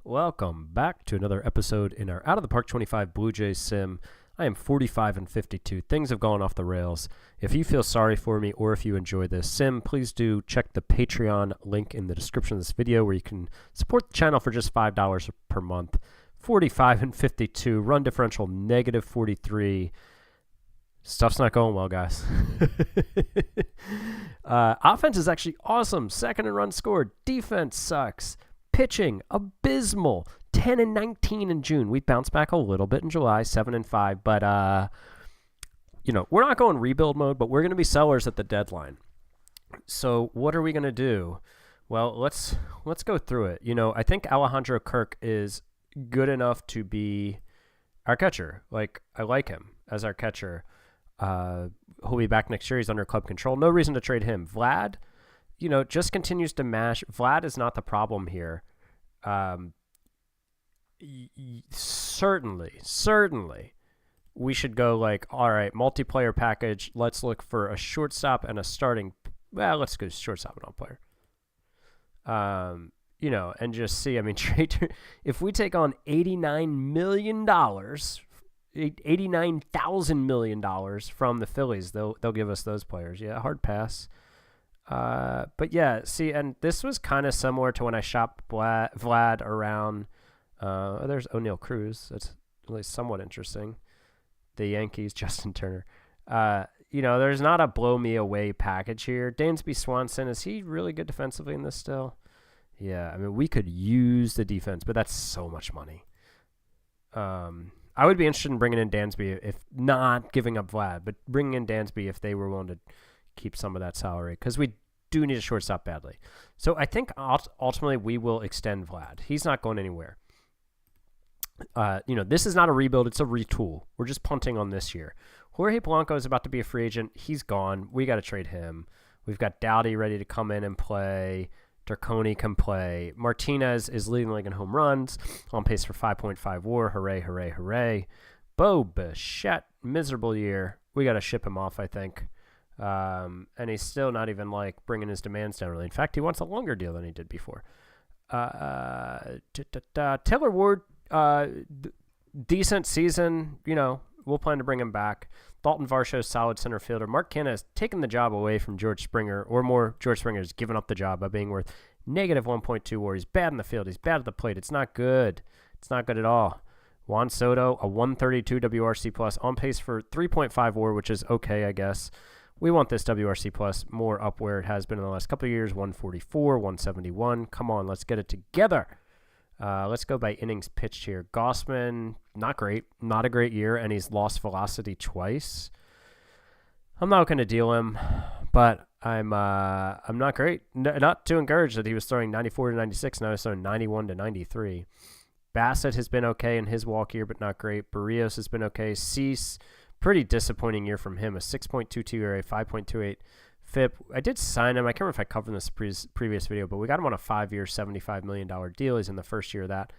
Welcome back to another episode in our Out of the Park 25 Blue Jays sim. I am 45 and 52. Things have gone off the rails. If you feel sorry for me or if you enjoy this sim, please do check the Patreon link in the description of this video where you can support the channel for just $5 per month. 45 and 52. Run differential negative 43. Stuff's not going well, guys. Offense is actually awesome. Second in runs scored. Defense sucks. Pitching abysmal. 10 and 19 in June. We bounced back a little bit in July, 7 and 5. But we're not going rebuild mode, but we're going to be sellers at the deadline. So what are we going to do? Well, let's go through it. I think Alejandro Kirk is good enough to be our catcher. I like him as our catcher. He'll be back next year. He's under club control. No reason to trade him. Vlad, just continues to mash. Vlad is not the problem here. Certainly, we should go all right, multiplayer package. Let's look for a shortstop and a starting. Well, let's go shortstop and all player. And just see. I mean, trade if we take on $89 million, $89,000 million from the Phillies, they'll give us those players. Yeah, hard pass. But yeah, see, and this was kind of similar to when I shopped Vlad around. There's O'Neal Cruz. That's at least somewhat interesting. The Yankees, Justin Turner. There's not a blow me away package here. Dansby Swanson, is he really good defensively in this still? Yeah, I mean, we could use the defense, but that's so much money. I would be interested in bringing in Dansby, if not giving up Vlad, but bringing in Dansby if they were willing to keep some of that salary, because we do need a shortstop badly. So I think ultimately we will extend Vlad. He's not going anywhere. This is not a rebuild. It's a retool. We're just punting on this year. Jorge Polanco is about to be a free agent. He's gone. We got to trade him. We've got Dowdy ready to come in and play. Darconi can play. Martinez is leading the league in home runs, on pace for 5.5 WAR. Hooray, hooray, hooray. Bo Bichette, miserable year. We got to ship him off, I think. And he's still not even bringing his demands down really. In fact, he wants a longer deal than he did before. Taylor Ward, decent season. We'll plan to bring him back. Dalton Varsho, solid center fielder. Mark Canha has taken the job away from George Springer, or more, George Springer has given up the job by being worth negative 1.2 WAR. He's bad in the field. He's bad at the plate. It's not good. It's not good at all. Juan Soto, a 132 WRC plus, on pace for 3.5 WAR, which is okay, I guess. We want this WRC plus more up where it has been in the last couple of years, 144, 171. Come on, let's get it together. Let's go by innings pitched here. Gossman, not great. Not a great year, and he's lost velocity twice. I'm not going to deal him, but I'm not great. Not too encouraged that he was throwing 94 to 96, now he's throwing 91 to 93. Bassett has been okay in his walk year, but not great. Barrios has been okay. Cease, pretty disappointing year from him. A 6.22 ERA, 5.28 FIP. I did sign him. I can't remember if I covered this previous video, but we got him on a 5-year, $75 million deal. He's in the first year of that.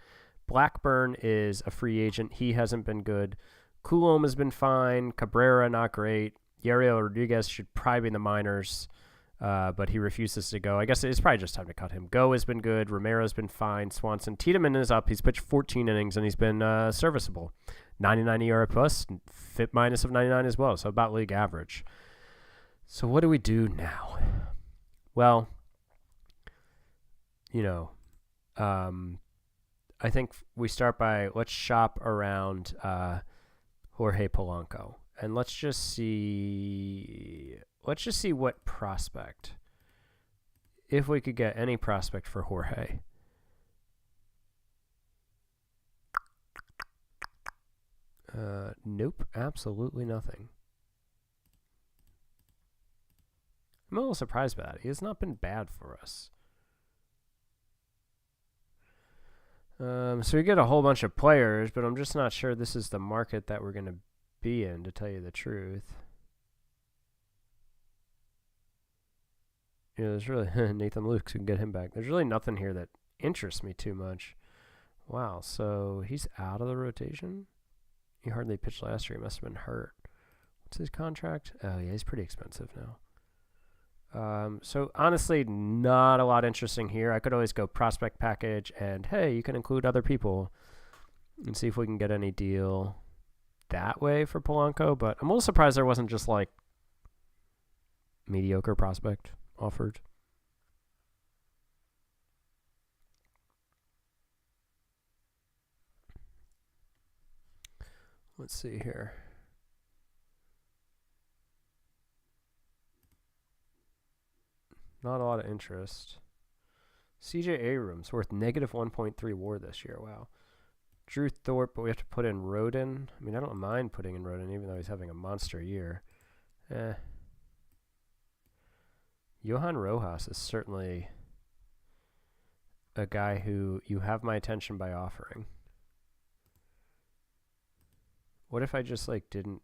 Blackburn is a free agent. He hasn't been good. Coulomb has been fine. Cabrera, not great. Yariel Rodriguez should probably be in the minors, but he refuses to go. I guess it's probably just time to cut him. Go has been good. Romero's been fine. Swanson. Tiedemann is up. He's pitched 14 innings, and he's been serviceable. 99 ERA plus, FIP minus of 99 as well, so about league average. So what do we do now? Well, I think we start by, let's shop around Jorge Polanco, and let's just see what prospect, if we could get any prospect for Jorge. Nope, absolutely nothing. I'm a little surprised by that. He has not been bad for us. So we get a whole bunch of players, but I'm just not sure this is the market that we're going to be in, to tell you the truth. There's really Nathan Lukes, we can get him back. There's really nothing here that interests me too much. Wow, so he's out of the rotation? He hardly pitched last year. He must have been hurt. What's his contract? Oh, yeah, he's pretty expensive now. So honestly, not a lot interesting here. I could always go prospect package and hey, you can include other people and see if we can get any deal that way for Polanco. But I'm a little surprised there wasn't just like mediocre prospect offered. Let's see here. Not a lot of interest. CJ Abrams worth negative 1.3 WAR this year. Wow. Drew Thorpe, but we have to put in Rodin. I mean, I don't mind putting in Rodin, even though he's having a monster year. Johan Rojas is certainly a guy who you have my attention by offering. What if I just like didn't?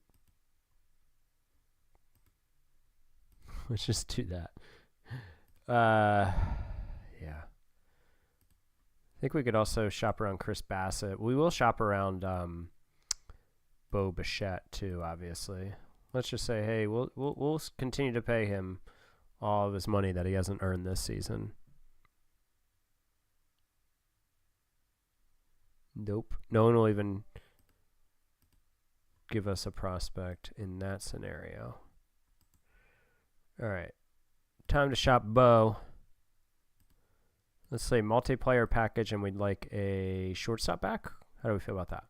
Let's just do that. Yeah. I think we could also shop around Chris Bassett. We will shop around Bo Bichette too, obviously. Let's just say, hey, we'll continue to pay him all of his money that he hasn't earned this season. Nope. No one will even give us a prospect in that scenario. All right. Time to shop Bo. Let's say multiplayer package, and we'd like a shortstop back. How do we feel about that?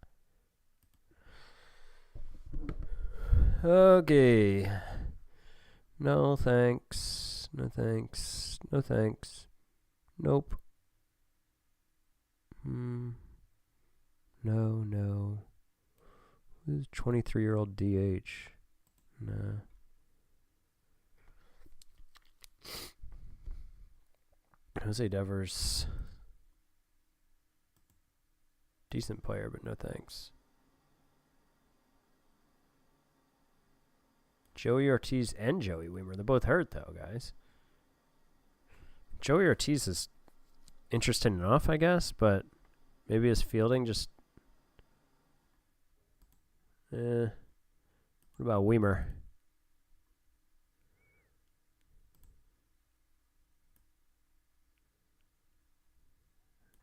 Okay. No thanks. No thanks. No thanks. Nope. No. Who's 23-year-old DH? Nah. Jose Devers. Decent player, but no thanks. Joey Ortiz and Joey Weimer. They're both hurt, though, guys. Joey Ortiz is interesting enough, I guess, but maybe his fielding just... What about Weimer?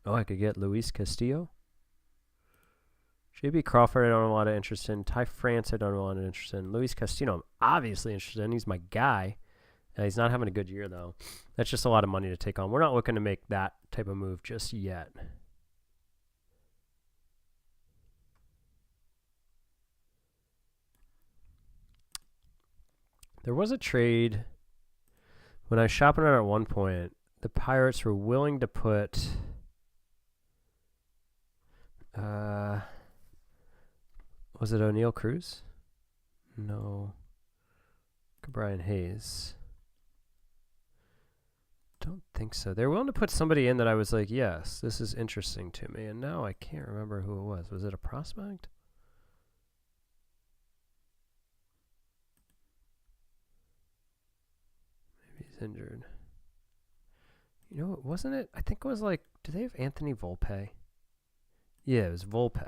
Oh, I could get Luis Castillo. JB Crawford, I don't have a lot of interest in. Ty France, I don't have a lot of interest in. Luis Castillo, I'm obviously interested in. He's my guy. He's not having a good year, though. That's just a lot of money to take on. We're not looking to make that type of move just yet. There was a trade when I was shopping around at one point. The Pirates were willing to put... was it O'Neal Cruz? No. Brian Hayes. Don't think so. They were willing to put somebody in that I was like, yes, this is interesting to me. And now I can't remember who it was. Was it a prospect? Maybe he's injured. You know, wasn't it? I think it was like, do they have Anthony Volpe? Yeah, it was Volpe.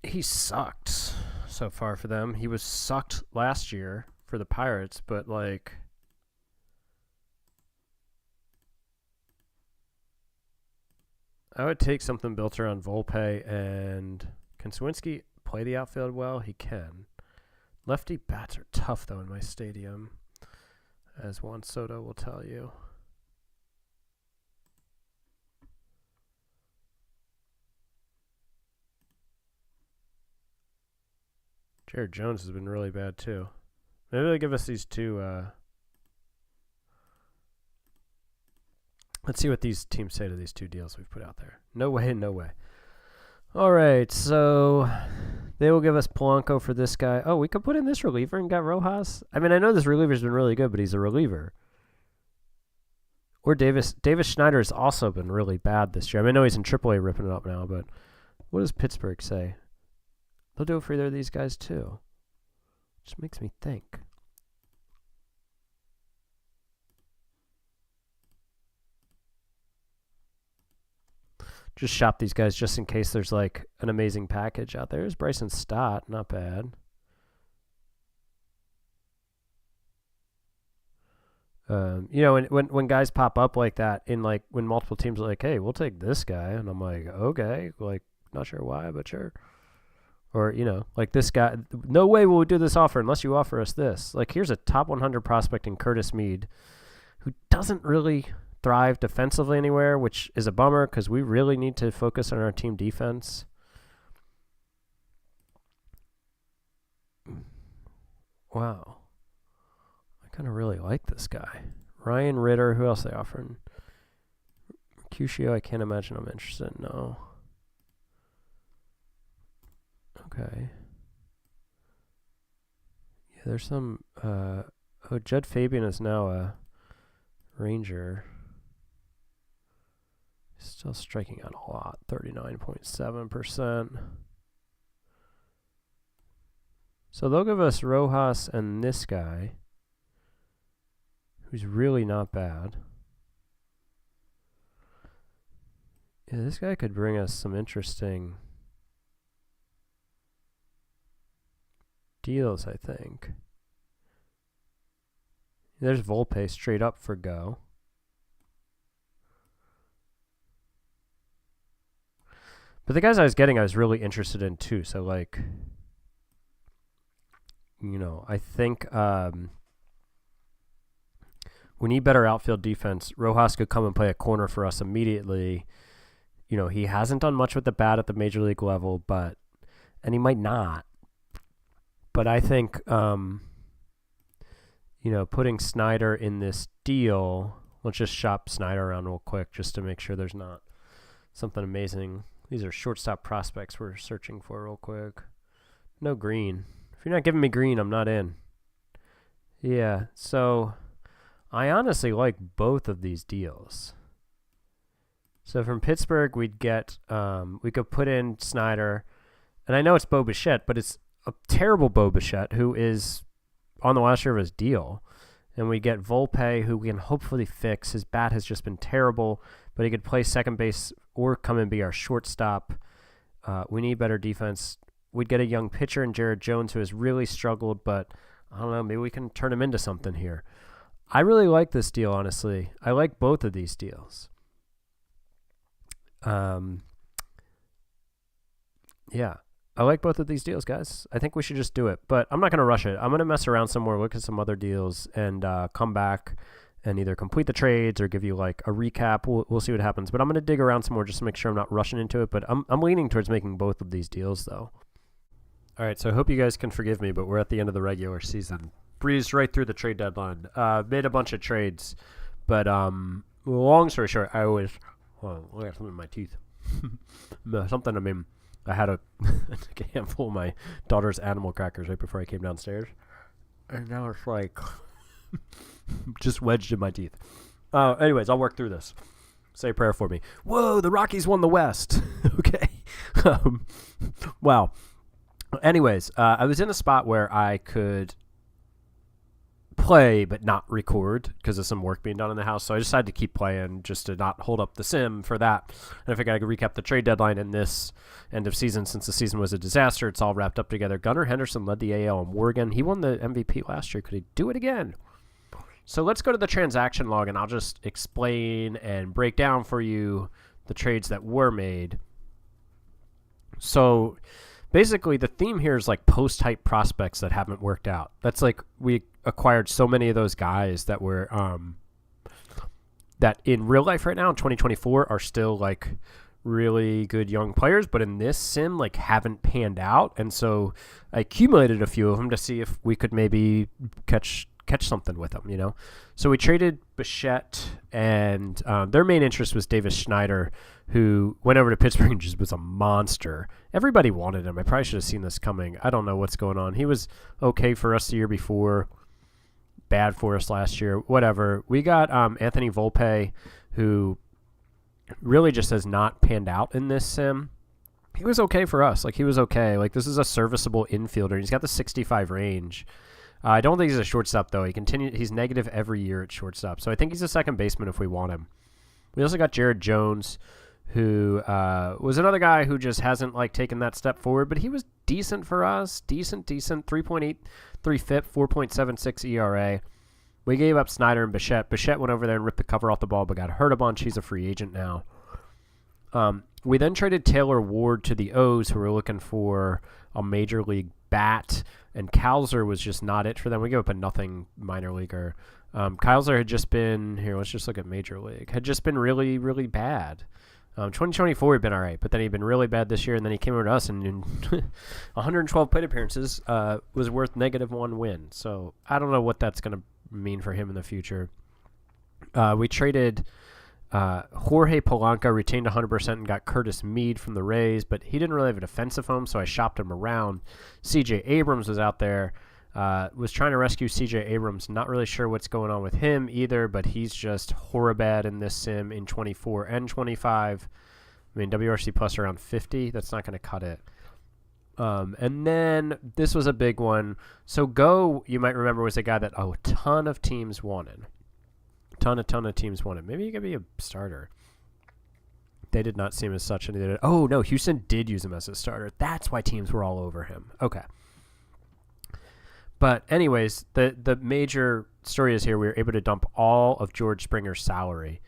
He sucked so far for them. He was sucked last year for the Pirates, but like... I would take something built around Volpe, and can Sawinski play the outfield well? He can. Lefty bats are tough, though, in my stadium, as Juan Soto will tell you. Jared Jones has been really bad, too. Maybe they'll give us these two. Let's see what these teams say to these two deals we've put out there. No way, no way. All right, so they will give us Polanco for this guy. Oh, we could put in this reliever and got Rojas. I mean, I know this reliever's been really good, but he's a reliever. Or Davis Schneider has also been really bad this year. I mean, I know he's in AAA ripping it up now, but what does Pittsburgh say? They'll do it for either of these guys, too. Just makes me think. Just shop these guys just in case there's like an amazing package out there. There's Bryson Stott, not bad. You know, when guys pop up like that in like when multiple teams are like, hey, we'll take this guy, and I'm like, okay, like not sure why, but sure. Or, you know, like this guy, no way will we do this offer unless you offer us this. Like, here's a top 100 prospect in Curtis Mead who doesn't really thrive defensively anywhere, which is a bummer because we really need to focus on our team defense. Wow. I kind of really like this guy. Ryan Ritter, who else they offering? Cuscio, I can't imagine I'm interested in. No. Okay. Yeah, there's some. Judd Fabian is now a Ranger. Still striking out a lot, 39.7%. So they'll give us Rojas and this guy, who's really not bad. Yeah, this guy could bring us some interesting deals, I think. There's Volpe straight up for go. But the guys I was getting, I was really interested in too. So, like, you know, I think we need better outfield defense. Rojas could come and play a corner for us immediately. You know, he hasn't done much with the bat at the major league level, and he might not. But I think, you know, putting Snyder in this deal, let's just shop Snyder around real quick just to make sure there's not something amazing. These are shortstop prospects we're searching for real quick. No green. If you're not giving me green, I'm not in. Yeah, so I honestly like both of these deals. So from Pittsburgh, we'd get, we could put in Snyder. And I know it's Bo Bichette, but it's a terrible Bo Bichette who is on the last year of his deal. And we get Volpe, who we can hopefully fix. His bat has just been terrible, but he could play second base or come and be our shortstop. We need better defense. We'd get a young pitcher in Jared Jones who has really struggled, but I don't know, maybe we can turn him into something here. I really like this deal, honestly. I like both of these deals. Yeah, I like both of these deals, guys. I think we should just do it, but I'm not going to rush it. I'm going to mess around some more, look at some other deals, and come back and either complete the trades or give you like a recap. We'll see what happens, but I'm going to dig around some more just to make sure I'm not rushing into it, but I'm leaning towards making both of these deals, though. All right, so I hope you guys can forgive me, but we're at the end of the regular season. Breezed right through the trade deadline. Made a bunch of trades, but long story short, I always... Hold on, I got something in my teeth. Something, I mean, I had a handful of my daughter's animal crackers right before I came downstairs, and now it's like just wedged in my teeth. Anyways, I'll work through this. Say a prayer for me. Whoa, the Rockies won the West. Okay. Wow. Anyways, I was in a spot where I could play but not record because of some work being done in the house, so I decided to keep playing just to not hold up the sim for that. And I figured I could recap the trade deadline in this end of season since the season was a disaster. It's all wrapped up together. Gunnar Henderson led the AL in WAR again. He won the MVP last year. Could he do it again? So let's go to the transaction log, and I'll just explain and break down for you the trades that were made. So basically, the theme here is like post-type prospects that haven't worked out. That's like we acquired so many of those guys that were that in real life right now in 2024 are still like really good young players, but in this sim like haven't panned out. And so I accumulated a few of them to see if we could maybe catch something with them, you know. So we traded Bichette, and their main interest was Davis Schneider, who went over to Pittsburgh and just was a monster. Everybody wanted him. I probably should have seen this coming. I don't know what's going on. He was okay for us the year before, bad for us last year, whatever. We got Anthony Volpe, who really just has not panned out in this sim. He was okay for us. Like, he was okay. Like, this is a serviceable infielder. He's got the 65 range. I don't think he's a shortstop, though. He's negative every year at shortstop. So I think he's a second baseman if we want him. We also got Jared Jones, who was another guy who just hasn't like taken that step forward, but he was decent for us. Decent. 3.83 FIP, 4.76 ERA. We gave up Snyder and Bichette. Bichette went over there and ripped the cover off the ball, but got hurt a bunch. He's a free agent now. We then traded Taylor Ward to the O's, who were looking for a major league bat, and Kalser was just not it for them. We gave up a nothing minor leaguer. Kalser had just been, here, let's just look at major league, had just been really, really bad. 2024 he'd been all right, but then he'd been really bad this year, and then he came over to us, and in 112 plate appearances was worth -1 win. So I don't know what that's going to mean for him in the future. We traded Jorge Polanco, retained 100% and got Curtis Mead from the Rays, but he didn't really have a defensive home, so I shopped him around. C.J. Abrams was out there. Was trying to rescue C.J. Abrams. Not really sure what's going on with him either, but he's just horribad in this sim in 24 and 25. I mean, WRC plus around 50. That's not going to cut it. And then this was a big one. So Go, you might remember, was a guy that a ton of teams wanted. Ton of teams wanted. Maybe he could be a starter. They did not see him as such. And oh, no, Houston did use him as a starter. That's why teams were all over him. Okay. But anyways, the major story is here. We were able to dump all of George Springer's salary,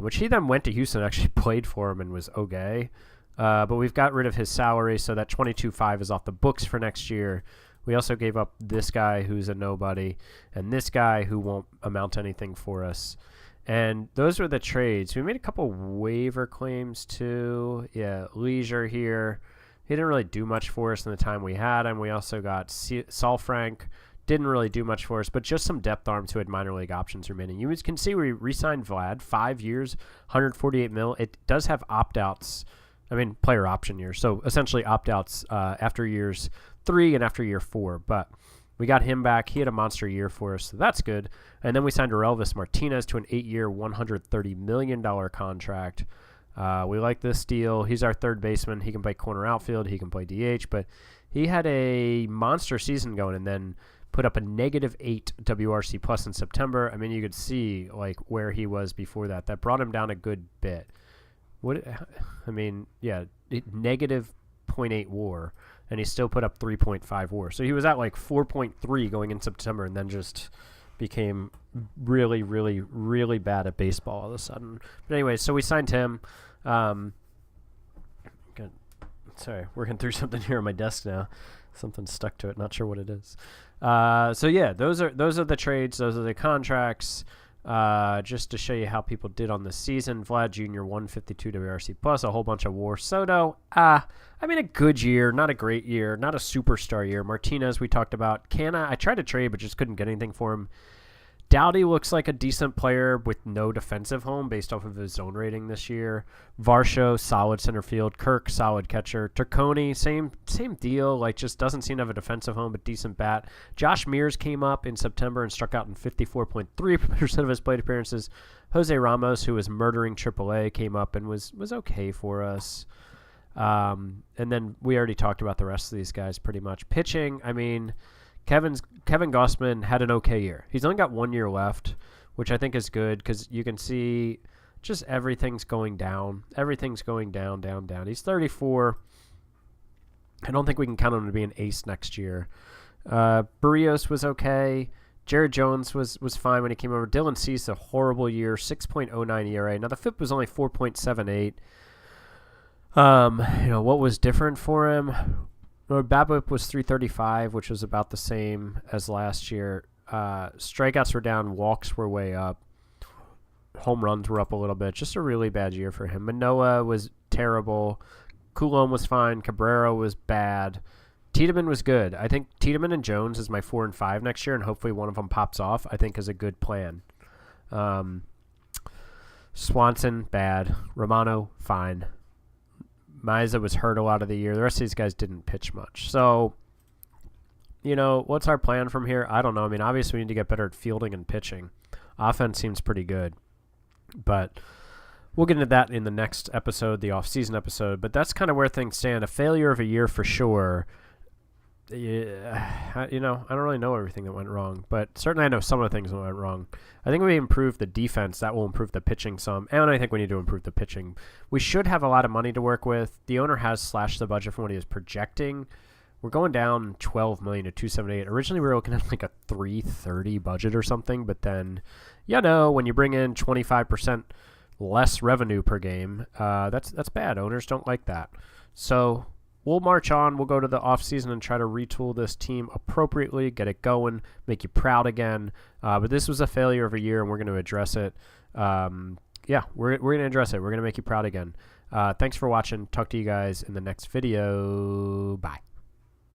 which he then went to Houston and actually played for him and was okay. But we've got rid of his salary, so that 22.5 is off the books for next year. We also gave up this guy who's a nobody and this guy who won't amount to anything for us. And those were the trades. We made a couple waiver claims too. Yeah, Leisure here. He didn't really do much for us in the time we had him. We also got Saul Frank. Didn't really do much for us, but just some depth arms who had minor league options remaining. You can see we re-signed Vlad, 5 years, $148 million. It does have opt-outs. I mean, player option years. So essentially opt-outs after years 3 and after year 4. But we got him back. He had a monster year for us, so that's good. And then we signed Elvis Martinez to an 8-year, $130 million contract. We like this deal. He's our third baseman. He can play corner outfield. He can play DH. But he had a monster season going and then put up a -8 WRC plus in September. I mean, you could see like where he was before that. That brought him down a good bit. -0.8 WAR, and he still put up 3.5 WAR. So he was at like 4.3 going in September, and then just became really, really, really bad at baseball all of a sudden. But anyway, so we signed him. Sorry, working through something here on my desk now. Something stuck to it. Not sure what it is. So yeah, those are the trades. Those are the contracts. Just to show you how people did on the season. Vlad Jr. 152 WRC plus, a whole bunch of WAR. Soto, I mean, a good year, not a great year, not a superstar year. Martinez, we talked about. Canna, I tried to trade, but just couldn't get anything for him. Dowdy looks like a decent player with no defensive home based off of his zone rating this year. Varsho, solid center field. Kirk, solid catcher. Turconi, same deal. Like, just doesn't seem to have a defensive home, but decent bat. Josh Mears came up in September and struck out in 54.3% of his plate appearances. Jose Ramos, who was murdering AAA, came up and was okay for us. And then we already talked about the rest of these guys pretty much. Pitching, I mean, Kevin Gossman had an okay year. He's only got 1 year left, which I think is good because you can see just everything's going down. Everything's going down. He's 34. I don't think we can count on him to be an ace next year. Barrios was okay. Jared Jones was fine when he came over. Dylan Cease, a horrible year, 6.09 ERA. Now, the FIP was only 4.78. What was different for him? BABIP was 335, which was about the same as last year. Strikeouts were down. Walks were way up. Home runs were up a little bit. Just a really bad year for him. Manoah was terrible. Coulomb was fine. Cabrera was bad. Tiedemann was good. I think Tiedemann and Jones is my 4 and 5 next year, and hopefully one of them pops off, I think is a good plan. Swanson, bad. Romano, fine. Miza was hurt a lot of the year. The rest of these guys didn't pitch much. So, what's our plan from here? I don't know. I mean, obviously we need to get better at fielding and pitching. Offense seems pretty good. But we'll get into that in the next episode, the off-season episode. But that's kind of where things stand. A failure of a year for sure. Yeah, I don't really know everything that went wrong, but certainly I know some of the things that went wrong. I think we improve the defense. That will improve the pitching some, and I think we need to improve the pitching. We should have a lot of money to work with. The owner has slashed the budget from what he is projecting, we're going down 12 million to 278. Originally, we were looking at like a 330 budget or something, but then, when you bring in 25% less revenue per game, that's bad. Owners don't like that. So we'll march on. We'll go to the offseason and try to retool this team appropriately, get it going, make you proud again. But this was a failure of a year, and we're going to address it. We're going to address it. We're going to make you proud again. Thanks for watching. Talk to you guys in the next video. Bye.